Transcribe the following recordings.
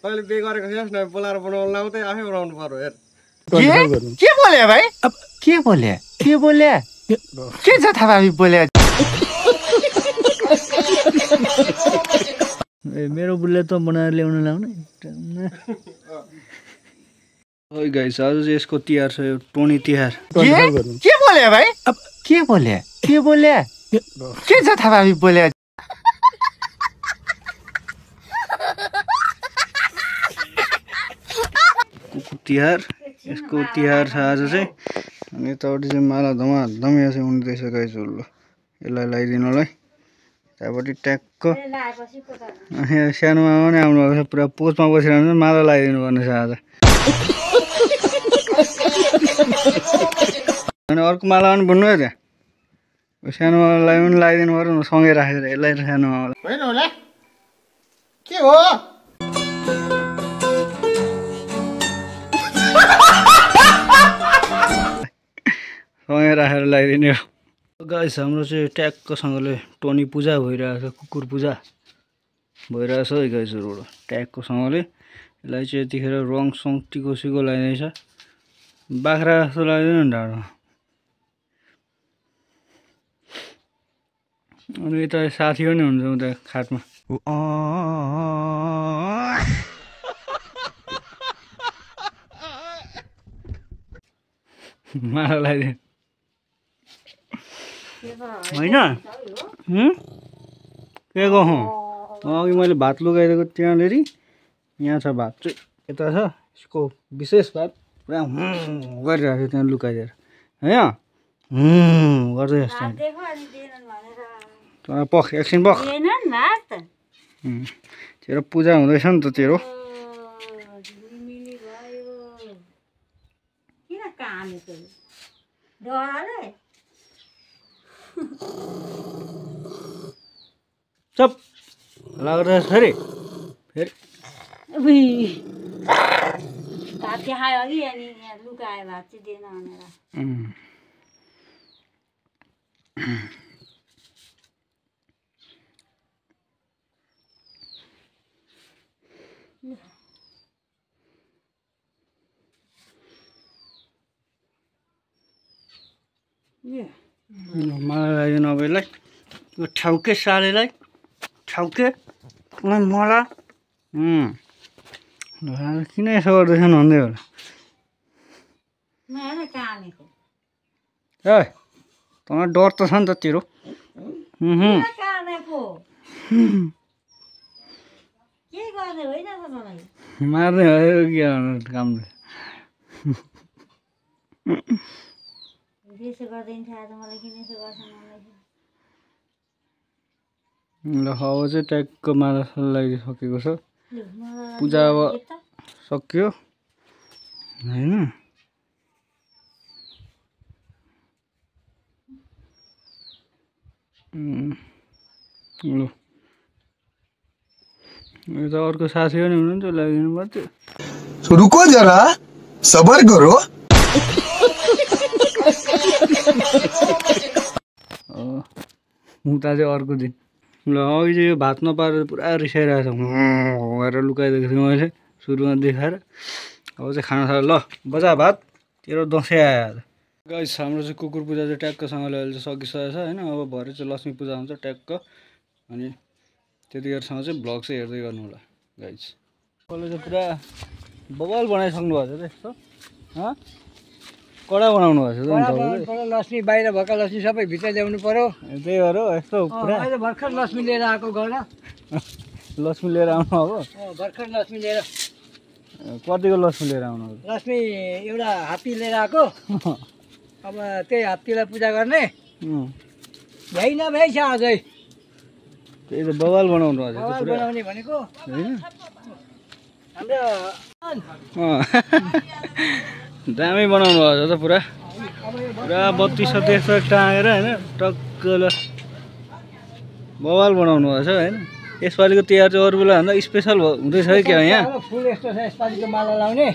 तैँले बे गरेको थिएस् न बोलाएर बनाउनु लाउँदै आफै बनाउनु पर्यो हेर के बोले भाइ के बोले के जथाभावी बोले मेरो बुढीले त बनाएर ल्याउन लाउने ओइ गाइस आज चाहिँ यसको तिहार छ यो टोनी तिहार के बोले भाइ के बोले के जथाभावी बोले कुकुर तिहार यसको तिहार छ आज चाहिँ अनि यतापट्टि चाहिँ माला धमाधम चाहिँ उन्दैछ गाइस ल यसलाई लगाइदिनुलाई त्यहाँपट्टि ट्याक्क अनि सानोमा पनि आउनुभएको छ पुरा पोजमा बसिरहनु माला लगाइदिनु पर्ने छ आज अनि अर्को माला पनि बुन्नु हो त्यहाँ सानो मालालाई पनि लगाइदिनु पर्यो न सँगै राखेर यसलाई सानो माला होइन होला के हो सँगै राखेर लगाइदिने हो गाइस हाम्रो चाहिँ ट्याक्कसँगले टोनी पूजा भइरहेको छ कुकुर पूजा भइरहेको छ है गाइसहरूबाट ट्याक्कसँगले यसलाई चाहिँ यतिखेर रङ सङ टिको सिको लगाइदिएछ बाख्रा जस्तो लगाइदिनु नि ढाडमा अनि यता साथी पनि हुन्छ उता खाटमा माला लगाइदिनु होइन के गहौँ अघि मैले भात लुगाइदिएको त्यहाँनिर यहाँ छ भात चाहिँ यता छ यसको विशेष भात पुरा गरिरहेको थियो त्यहाँ लुकाइदिएर होइन गर्दै जस्तो पख एकछिन पख तेरो पूजा हुँदैछ नि त तेरो चप लाग्दैछ फेरि भात खायो अघि अनि यहाँ लुकायो भात चाहिँ दिएन भनेर मलाई लगाइदिनु अब यसलाई यो ठाउके सालेलाई ठाउके मलाई किन यसो गर्दैछन् भन्दै होला ए तँलाई डर त छ नि त तेरो मार्ने भयो के कामले ल अब चाहिँ ट्याक्क माला लगाइसकेको छ पूजा अब सक्यो होइन ल यता अर्को साथी पनि हुनुहुन्छ लगाइदिनु पर्थ्यो रुको जरा सबर करो उता चाहिँ अर्को दिन ल अघि चाहिँ यो भात नपारेर पुरा रिसाइरहेको छ गरेर लुकाइदिएको थिएँ मैले सुरुमा देखाएर अब चाहिँ खाना छ ल बजा भात तेरो दसैँ आयो आज गाइस हाम्रो चाहिँ कुकुर पूजा चाहिँ ट्याक्कसँगले अहिले चाहिँ सकिसकेको छ होइन अब भरे चाहिँ लक्ष्मी पूजा हुन्छ ट्याक्क अनि त्यतिखेरसम्म चाहिँ भ्लग चाहिँ हेर्दै गर्नु होला गाइस कसले चाहिँ पुरा बवाल बनाइसक्नु भएको छ त यस्तो कडा बनाउनु भएको छ लक्ष्मी बाहिर भएका लक्ष्मी सबै भित्र ल्याउनु पर्यो त्यही भएर यस्तो पुरा अहिले भर्खर लक्ष्मी लिएर आएको घर लक्ष्मी लिएर आउनु अब भर्खर लक्ष्मी लिएर कतिको लक्ष्मी लिएर आउनु लक्ष्मी एउटा हात्ती लिएर आएको अब त्यही हात्तीलाई पूजा गर्ने भ्याइ नभ्याइ छ अझै त्यही त बवाल बनाउनु भएको छ बनाउने भनेको होइन हाम्रो दामी बनाउनु भएको छ त पुरा पुरा बत्ती सत्ती यसो टाँगेर होइन टक्क ल बवाल बनाउनु भएको छ होइन यसपालिको तिहार चाहिँ अरू बेला भन्दा स्पेसल हुँदैछ है क्या यहाँ फुल यस्तो छ यसपालिको माला लाउने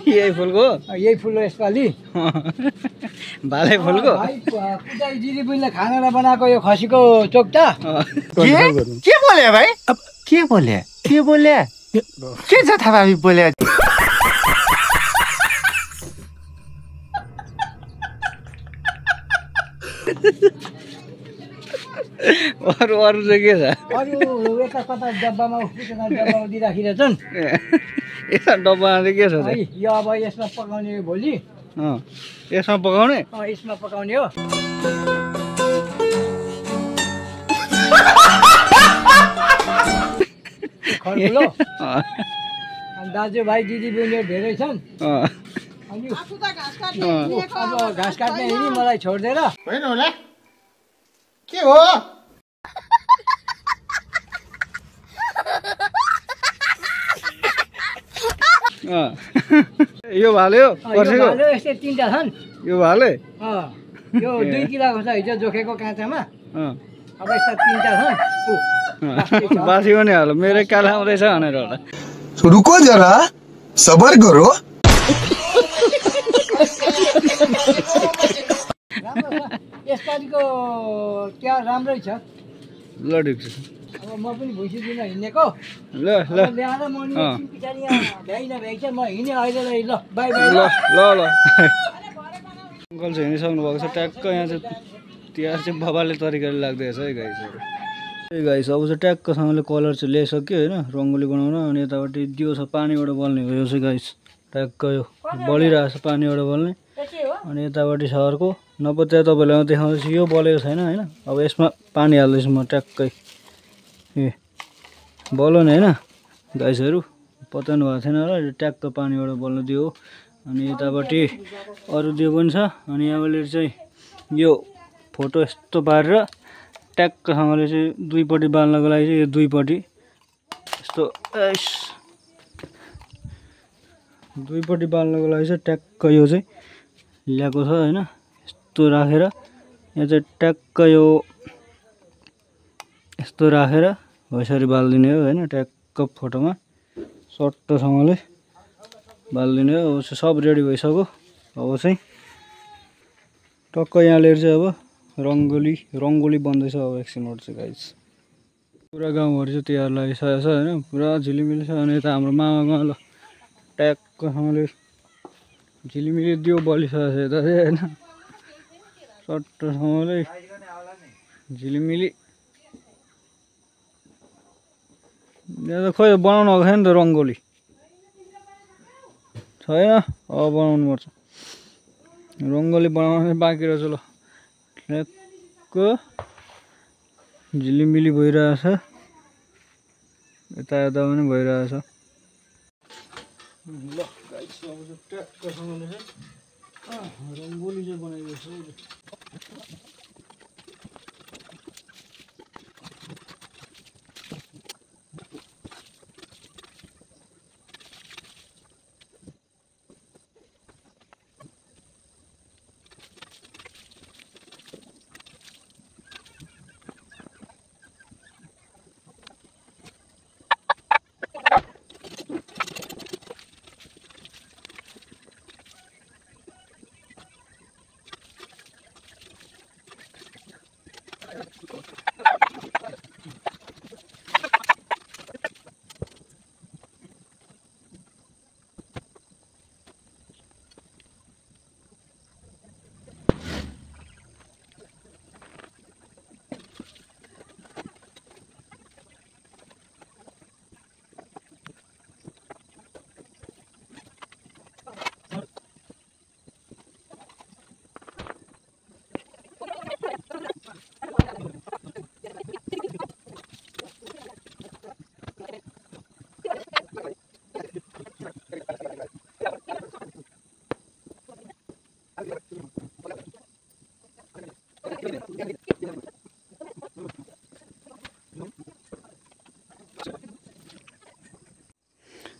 यही फुलको यही फुल हो यसपालि भाले फुलको भाइ पूजा दिदी बहिनीले खानालाई बनाएको यो खसीको चोक्टा के बोले भाइ के बोले के छ थाहा बोले अरू अरू चाहिँ के छ अरू यता कता डब्बामा दिइराखिरहेछन् यसमा डब्बामा चाहिँ के छ है यो अब यसमा पकाउने हो भोलि यसमा पकाउने यसमा पकाउने हो खरबुलो अनि दाजुभाइ दिदीबहिनीहरू धेरै छन् अनि अब घाँस काट्ने हिँडी मलाई छोडिदिएर होइन होला के हो यो भाले हो पर्सेको भाले यस्तै 3टा छन् यो भाले यो 2 किलोको छ हिजो जोखेको काँचामा अब यस्ता 3टा छन् बासी पनि हाल मेरै काल आउँदैछ भनेर होला रुको जरा सबर करो राम्रो छ यसपालिको त्यहाँ राम्रै छ ल ठिक छ अब म पनि भुइँसी दिन हिँडेको ल ल ल्याएर म नि एकछिन पछाडि भ्याइ नभ्याइ चाहिँ म हिँडेँ अहिले ल बाई बाई ल ल ल अङ्कल चाहिँ हिँडिसक्नु भएको छ ट्याक्क यहाँ चाहिँ तिहार चाहिँ बबाले तरिकाले लाग्दैछ है गाइसहरू ए गाइस अब चाहिँ ट्याक्कसँगले कलर चाहिँ ल्याइसक्यो होइन रङ्गोली बनाउन अनि यतापट्टि दियो छ पानीबाट बल्ने हो यो चाहिँ गाइस ट्याक्क यो बलिरहेको छ पानीबाट बल्ने अनि यतापट्टि छ अर्को नभए त्यहाँ तपाईँलाई देखाउँदैछु यो बलेको छैन होइन अब यसमा पानी हाल्दैछु म ट्याक्कै ए बल्यो नि होइन गाइसहरू पत्याउनु भएको थिएन र ट्याक्क पानीबाट बल्नु दियो हो अनि यतापट्टि अरू दियो पनि छ अनि यहाँबाट चाहिँ यो फोटो यस्तो पारेर ट्याक्कसँगले चाहिँ दुईपट्टि बाल्नको लागि चाहिँ यो दुईपट्टि यस्तो दुईपट्टि बाल्नको लागि चाहिँ ट्याक्क यो चाहिँ ल्याएको छ होइन यस्तो राखेर यहाँ चाहिँ ट्याक्क यो यस्तो राखेर हो यसरी बालिदिने हो होइन ट्याक्क फोटोमा सट्टोसँगले बालिदिने हो अब सब रेडी भइसक्यो अब चाहिँ टक्क यहाँ लिएर चाहिँ अब रङ्गोली बन्दैछ अब एकछिनबाट चाहिँ गाइस पुरा गाउँभरि चाहिँ तिहार लागिसकेको छ होइन पुरा झिलिमिली छ अनि यता हाम्रो मामा ल ट्याक्कसँगले झिलिमिली दियो बलिसकेको छ यता चाहिँ होइन सट्टोसँगले झिलिमिली यहाँ त खोइ बनाउनु आएको छैन त रङ्गोली छैन अब बनाउनु पर्छ रङ्गोली बनाउनु बाँकी रहेछ ल ट्याक्क झिलिमिली भइरहेछ यता यता पनि भइरहेछ ल गाइस अब चाहिँ ट्याक्कसँगले चाहिँ रङ्गोली चाहिँ बनाइदिएछ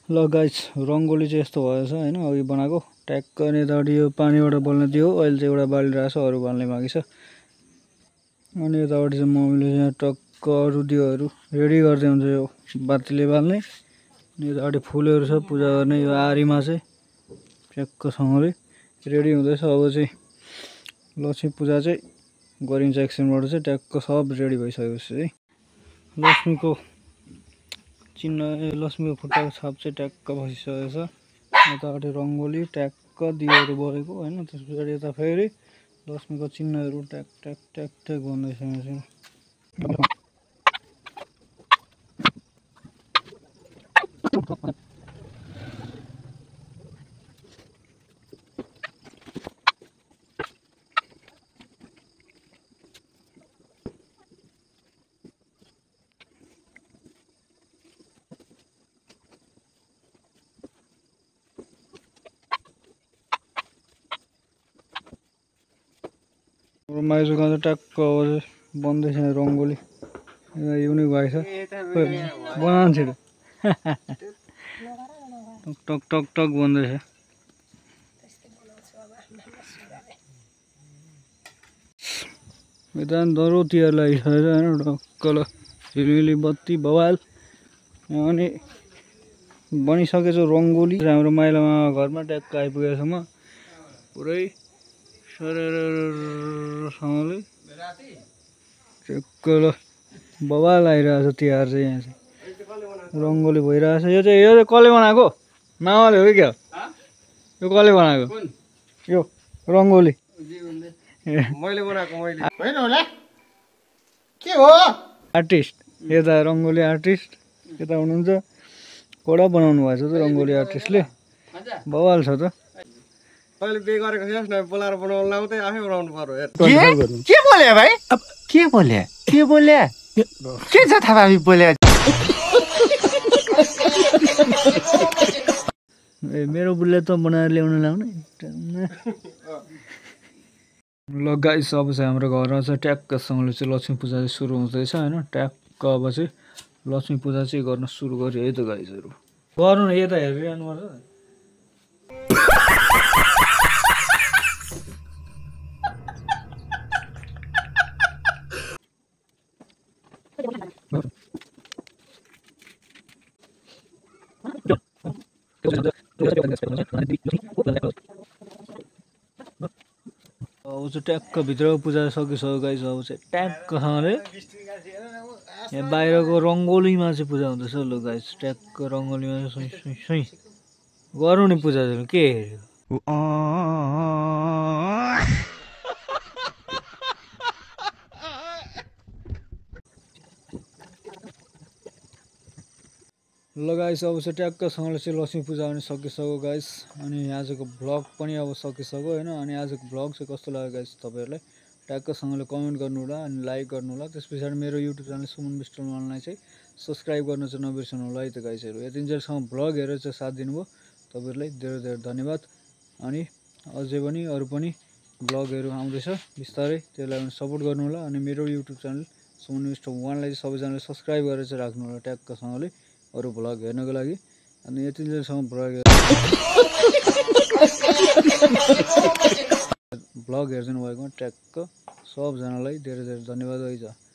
ल गाइस रङ्गोली चाहिँ यस्तो भएछ होइन अघि बनाएको ट्याक्क अनि यतापट्टि यो पानीबाट बल्न दियो अहिले चाहिँ एउटा बालिरहेको छ अरू बाल्ने बाँकी छ अनि यतापट्टि चाहिँ मम्मीले चाहिँ टक्क अरू दियोहरू रेडी गर्दै हुन्छ यो बातीले बाल्ने अनि यतापट्टि फुलहरू छ पूजा गर्ने यो आरीमा चाहिँ ट्याक्कसँगले रेडी हुँदैछ अब चाहिँ लक्ष्मी पूजा चाहिँ गरिन्छ एकछिनबाट चाहिँ ट्याक्क सब रेडी भइसकेपछि है लक्ष्मीको चिन्ह लक्ष्मीको खुट्टाको छाप चाहिँ ट्याक्क बसिसकेको छ यतापट्टि रङ्गोली ट्याक्क दियोहरू बलेको होइन त्यस पछाडि यता फेरि लक्ष्मीको चिन्हहरू ट्याक ट्याक ट्याक ट्याक भन्दैछ यहाँ माइजूको चाहिँ ट्याक्क बन्दैछ रङ्गोली युनिक भएको छ बनाउनु छिटो टक टक टक बन्दैछ यता दह्रो तिहार लागिसकेछ होइन टक्क ल झिलिमिली बत्ती बवाल अनि बनिसकेछ रङ्गोली हाम्रो माइलामा घरमा ट्याक्क आइपुगेको छ म पुरै सरसँगले ट्याक्क ल बवाल आइरहेछ तिहार चाहिँ यहाँ चाहिँ रङ्गोली भइरहेछ यो चाहिँ कसले बनाएको मामाले हो कि क्या यो कसले बनाएको यो रङ्गोली मैले बनाएको मैले होइन होला के हो आर्टिस्ट यता रङ्गोली आर्टिस्ट यता हुनुहुन्छ कडा बनाउनु भएको छ त रङ्गोली आर्टिस्टले बवाल छ त तैँले बिहे गरेको थिएस् न बोलाएर बनाउनु लाउँदै आफै बनाउनु पर्यो हेर के बोले भाइ के बोले के बोले के जथाभावी बोले ए मेरो बुढीले त बनाएर ल्याउन लाउने ल गाइस अब चाहिँ हाम्रो घरमा चाहिँ ट्याक्कसँगले चाहिँ लक्ष्मी पूजा चाहिँ सुरु हुँदैछ होइन ट्याक्क अब चाहिँ लक्ष्मी पूजा चाहिँ गर्न सुरु गर्यो है त गाइसहरू गर्नु न यता हेरिरहनु पर्छ अब चाहिँ ट्याक्क भित्रको पूजा सकिसक्यो गाइस अब चाहिँ ट्याक्कसँगले यहाँ बाहिरको रङ्गोलीमा चाहिँ पूजा हुँदैछ ल गाइस ट्याक्क रङ्गोलीमा चाहिँ सुई गर्नु नि पूजा के हेऱ्यो ल गाइस अब चाहिँ ट्याक्कसँगले चाहिँ लक्ष्मी पूजा पनि सकिसक्यो गाइस अनि आजको भ्लग पनि अब सकिसक्यो होइन अनि आजको भ्लग चाहिँ कस्तो लाग्यो गाइस तपाईँहरूलाई ट्याक्कसँगले कमेन्ट गर्नु होला अनि लाइक गर्नु होला त्यस पछाडि मेरो युट्युब च्यानल सुमन विष्ट मनलाई चाहिँ सब्सक्राइब गर्न चाहिँ नबिर्सनु होला है त गाइसहरू यतिन्जेलसम्म भ्लग हेरेर चाहिँ साथ दिनुभयो तपाईँहरूलाई धेरै धेरै धन्यवाद अनि अझै पनि अरू पनि भ्लगहरू आउँदैछ बिस्तारै त्यसलाई पनि सपोर्ट गर्नु होला अनि मेरो युट्युब च्यानल सुमन विष्ट वानलाई चाहिँ सबैजनाले सब्सक्राइब गरेर चाहिँ राख्नु होला ट्याक्कसँगले अरू भ्लग हेर्नको लागि अनि यतिन्जेलसम्म भ्लग हेरिदिनु भएकोमा ट्याक्क सबजनालाई धेरै धेरै धन्यवाद है त